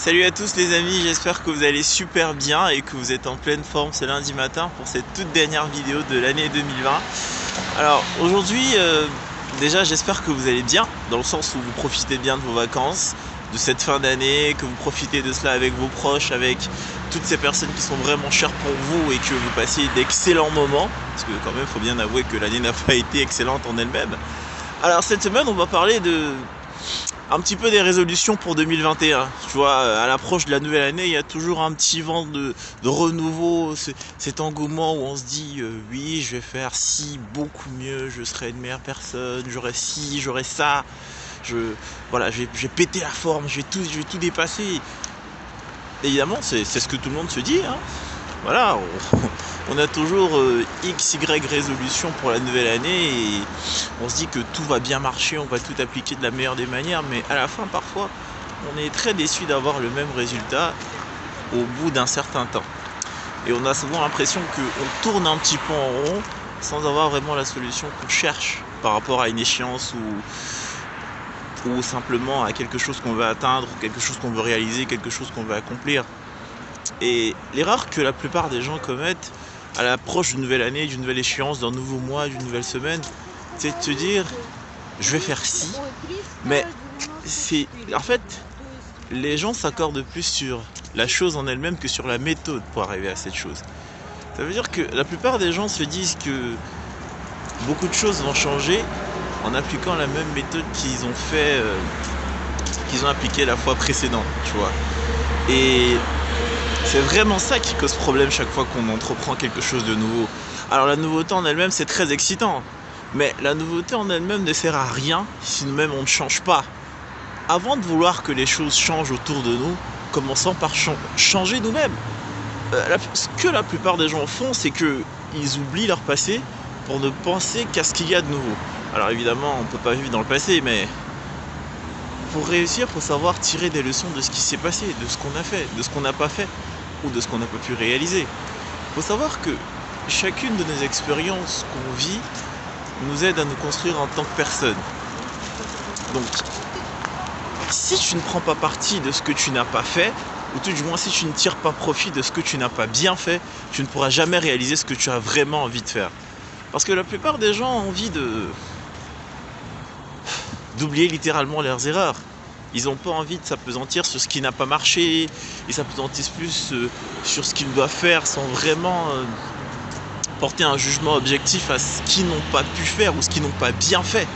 Salut à tous les amis, j'espère que vous allez super bien et que vous êtes en pleine forme ce lundi matin pour cette toute dernière vidéo de l'année 2020. Alors aujourd'hui, déjà j'espère que vous allez bien, dans le sens où vous profitez bien de vos vacances, de cette fin d'année, que vous profitez de cela avec vos proches, avec toutes ces personnes qui sont vraiment chères pour vous et que vous passiez d'excellents moments, parce que quand même il faut bien avouer que l'année n'a pas été excellente en elle-même. Alors cette semaine on va parler de un petit peu des résolutions pour 2021. Tu vois, à l'approche de la nouvelle année, il y a toujours un petit vent de renouveau, cet engouement où on se dit oui, je vais faire ci beaucoup mieux, je serai une meilleure personne, j'aurai ci, j'aurai ça, voilà, je vais péter la forme, je vais tout dépasser. Évidemment, c'est ce que tout le monde se dit, hein. Voilà, on a toujours X, Y résolutions pour la nouvelle année et on se dit que tout va bien marcher, on va tout appliquer de la meilleure des manières, mais à la fin, parfois, on est très déçu d'avoir le même résultat au bout d'un certain temps. Et on a souvent l'impression qu'on tourne un petit peu en rond sans avoir vraiment la solution qu'on cherche par rapport à une échéance ou simplement à quelque chose qu'on veut atteindre, quelque chose qu'on veut réaliser, quelque chose qu'on veut accomplir. Et l'erreur que la plupart des gens commettent à l'approche d'une nouvelle année, d'une nouvelle échéance, d'un nouveau mois, d'une nouvelle semaine, c'est de se dire je vais faire ci, mais en fait les gens s'accordent plus sur la chose en elle-même que sur la méthode pour arriver à cette chose. Ça veut dire que la plupart des gens se disent que beaucoup de choses vont changer en appliquant la même méthode qu'ils ont appliquée la fois précédente, tu vois. Et c'est vraiment ça qui cause problème chaque fois qu'on entreprend quelque chose de nouveau. Alors la nouveauté en elle-même c'est très excitant, mais la nouveauté en elle-même ne sert à rien si nous-mêmes on ne change pas. Avant de vouloir que les choses changent autour de nous, commençons par changer nous-mêmes. Ce que la plupart des gens font, c'est qu'ils oublient leur passé pour ne penser qu'à ce qu'il y a de nouveau. Alors évidemment on ne peut pas vivre dans le passé, mais pour réussir, il faut savoir tirer des leçons de ce qui s'est passé, de ce qu'on a fait, de ce qu'on n'a pas fait, ou de ce qu'on n'a pas pu réaliser. Il faut savoir que chacune de nos expériences qu'on vit nous aide à nous construire en tant que personne. Donc, si tu ne prends pas parti de ce que tu n'as pas fait, ou tout du moins si tu ne tires pas profit de ce que tu n'as pas bien fait, tu ne pourras jamais réaliser ce que tu as vraiment envie de faire. Parce que la plupart des gens ont envie d'oublier littéralement leurs erreurs. Ils n'ont pas envie de s'appesantir sur ce qui n'a pas marché, ils s'appesantissent plus sur ce qu'ils doivent faire sans vraiment porter un jugement objectif à ce qu'ils n'ont pas pu faire ou ce qu'ils n'ont pas bien fait.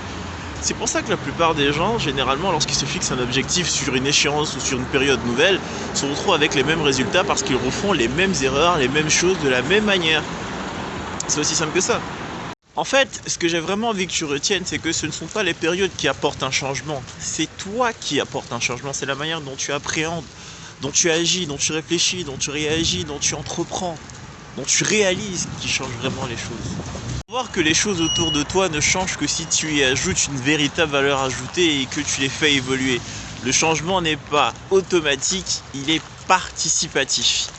C'est pour ça que la plupart des gens, généralement, lorsqu'ils se fixent un objectif sur une échéance ou sur une période nouvelle, se retrouvent avec les mêmes résultats parce qu'ils refont les mêmes erreurs, les mêmes choses de la même manière. C'est aussi simple que ça. En fait, ce que j'ai vraiment envie que tu retiennes, c'est que ce ne sont pas les périodes qui apportent un changement. C'est toi qui apportes un changement. C'est la manière dont tu appréhendes, dont tu agis, dont tu réfléchis, dont tu réagis, dont tu entreprends, dont tu réalises qui change vraiment les choses. Il faut voir que les choses autour de toi ne changent que si tu y ajoutes une véritable valeur ajoutée et que tu les fais évoluer. Le changement n'est pas automatique, il est participatif.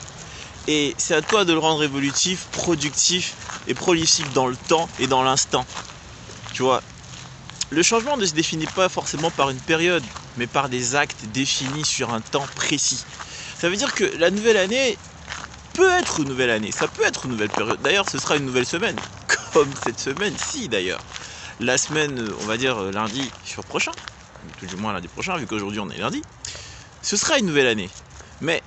Et c'est à toi de le rendre évolutif, productif et prolifique dans le temps et dans l'instant. Tu vois, le changement ne se définit pas forcément par une période, mais par des actes définis sur un temps précis. Ça veut dire que la nouvelle année peut être une nouvelle année, ça peut être une nouvelle période. D'ailleurs, ce sera une nouvelle semaine, comme cette semaine-ci d'ailleurs. La semaine, on va dire lundi prochain, tout du moins lundi prochain, vu qu'aujourd'hui on est lundi, ce sera une nouvelle année. Mais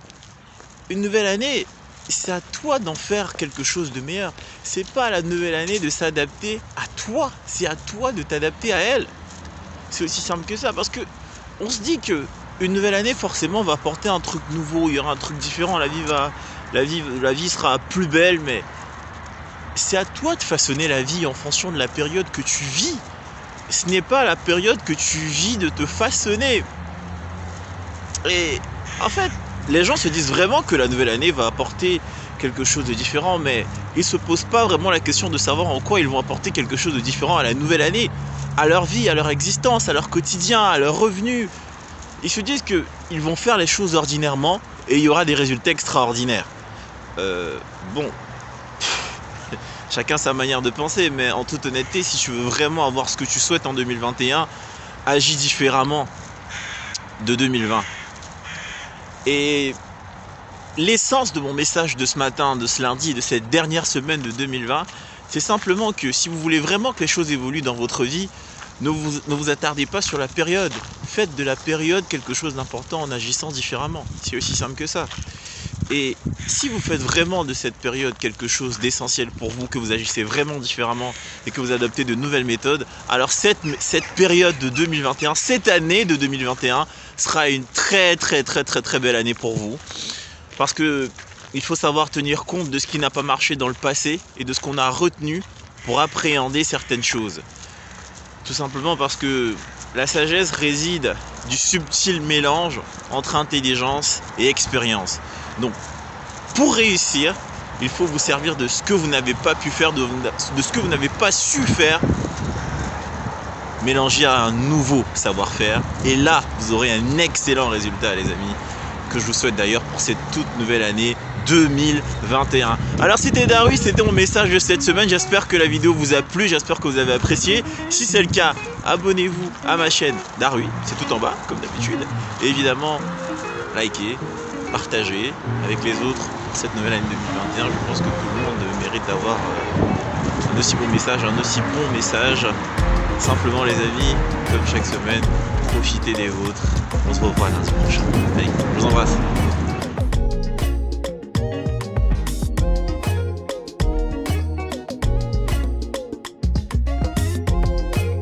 une nouvelle année, c'est à toi d'en faire quelque chose de meilleur. C'est pas à la nouvelle année de s'adapter à toi, c'est à toi de t'adapter à elle. C'est aussi simple que ça, parce que on se dit que une nouvelle année forcément va apporter un truc nouveau, il y aura un truc différent, la vie sera plus belle, mais c'est à toi de façonner la vie en fonction de la période que tu vis. Ce n'est pas la période que tu vis de te façonner. Et en fait, les gens se disent vraiment que la nouvelle année va apporter quelque chose de différent, mais ils ne se posent pas vraiment la question de savoir en quoi ils vont apporter quelque chose de différent à la nouvelle année, à leur vie, à leur existence, à leur quotidien, à leurs revenus. Ils se disent qu'ils vont faire les choses ordinairement et il y aura des résultats extraordinaires. Bon, chacun sa manière de penser, mais en toute honnêteté, si tu veux vraiment avoir ce que tu souhaites en 2021, agis différemment de 2020. Et l'essence de mon message de ce matin, de ce lundi, de cette dernière semaine de 2020, c'est simplement que si vous voulez vraiment que les choses évoluent dans votre vie, ne vous attardez pas sur la période. Faites de la période quelque chose d'important en agissant différemment. C'est aussi simple que ça. Et si vous faites vraiment de cette période quelque chose d'essentiel pour vous, que vous agissez vraiment différemment et que vous adoptez de nouvelles méthodes, alors cette période de 2021, cette année de 2021 sera une très belle année pour vous. Parce que il faut savoir tenir compte de ce qui n'a pas marché dans le passé et de ce qu'on a retenu pour appréhender certaines choses. Tout simplement parce que la sagesse réside du subtil mélange entre intelligence et expérience. Donc, pour réussir, il faut vous servir de ce que vous n'avez pas pu faire, de ce que vous n'avez pas su faire, mélanger à un nouveau savoir-faire. Et là, vous aurez un excellent résultat, les amis, que je vous souhaite d'ailleurs pour cette toute nouvelle année 2021. Alors c'était Darui, c'était mon message de cette semaine. J'espère que la vidéo vous a plu, j'espère que vous avez apprécié. Si c'est le cas, abonnez-vous à ma chaîne Darui, c'est tout en bas comme d'habitude. Et évidemment, likez, partagez avec les autres pour cette nouvelle année 2021. Je pense que tout le monde mérite d'avoir un aussi bon message, Simplement les amis, comme chaque semaine, profitez des vôtres. On se revoit lundi prochain. Allez, je vous embrasse.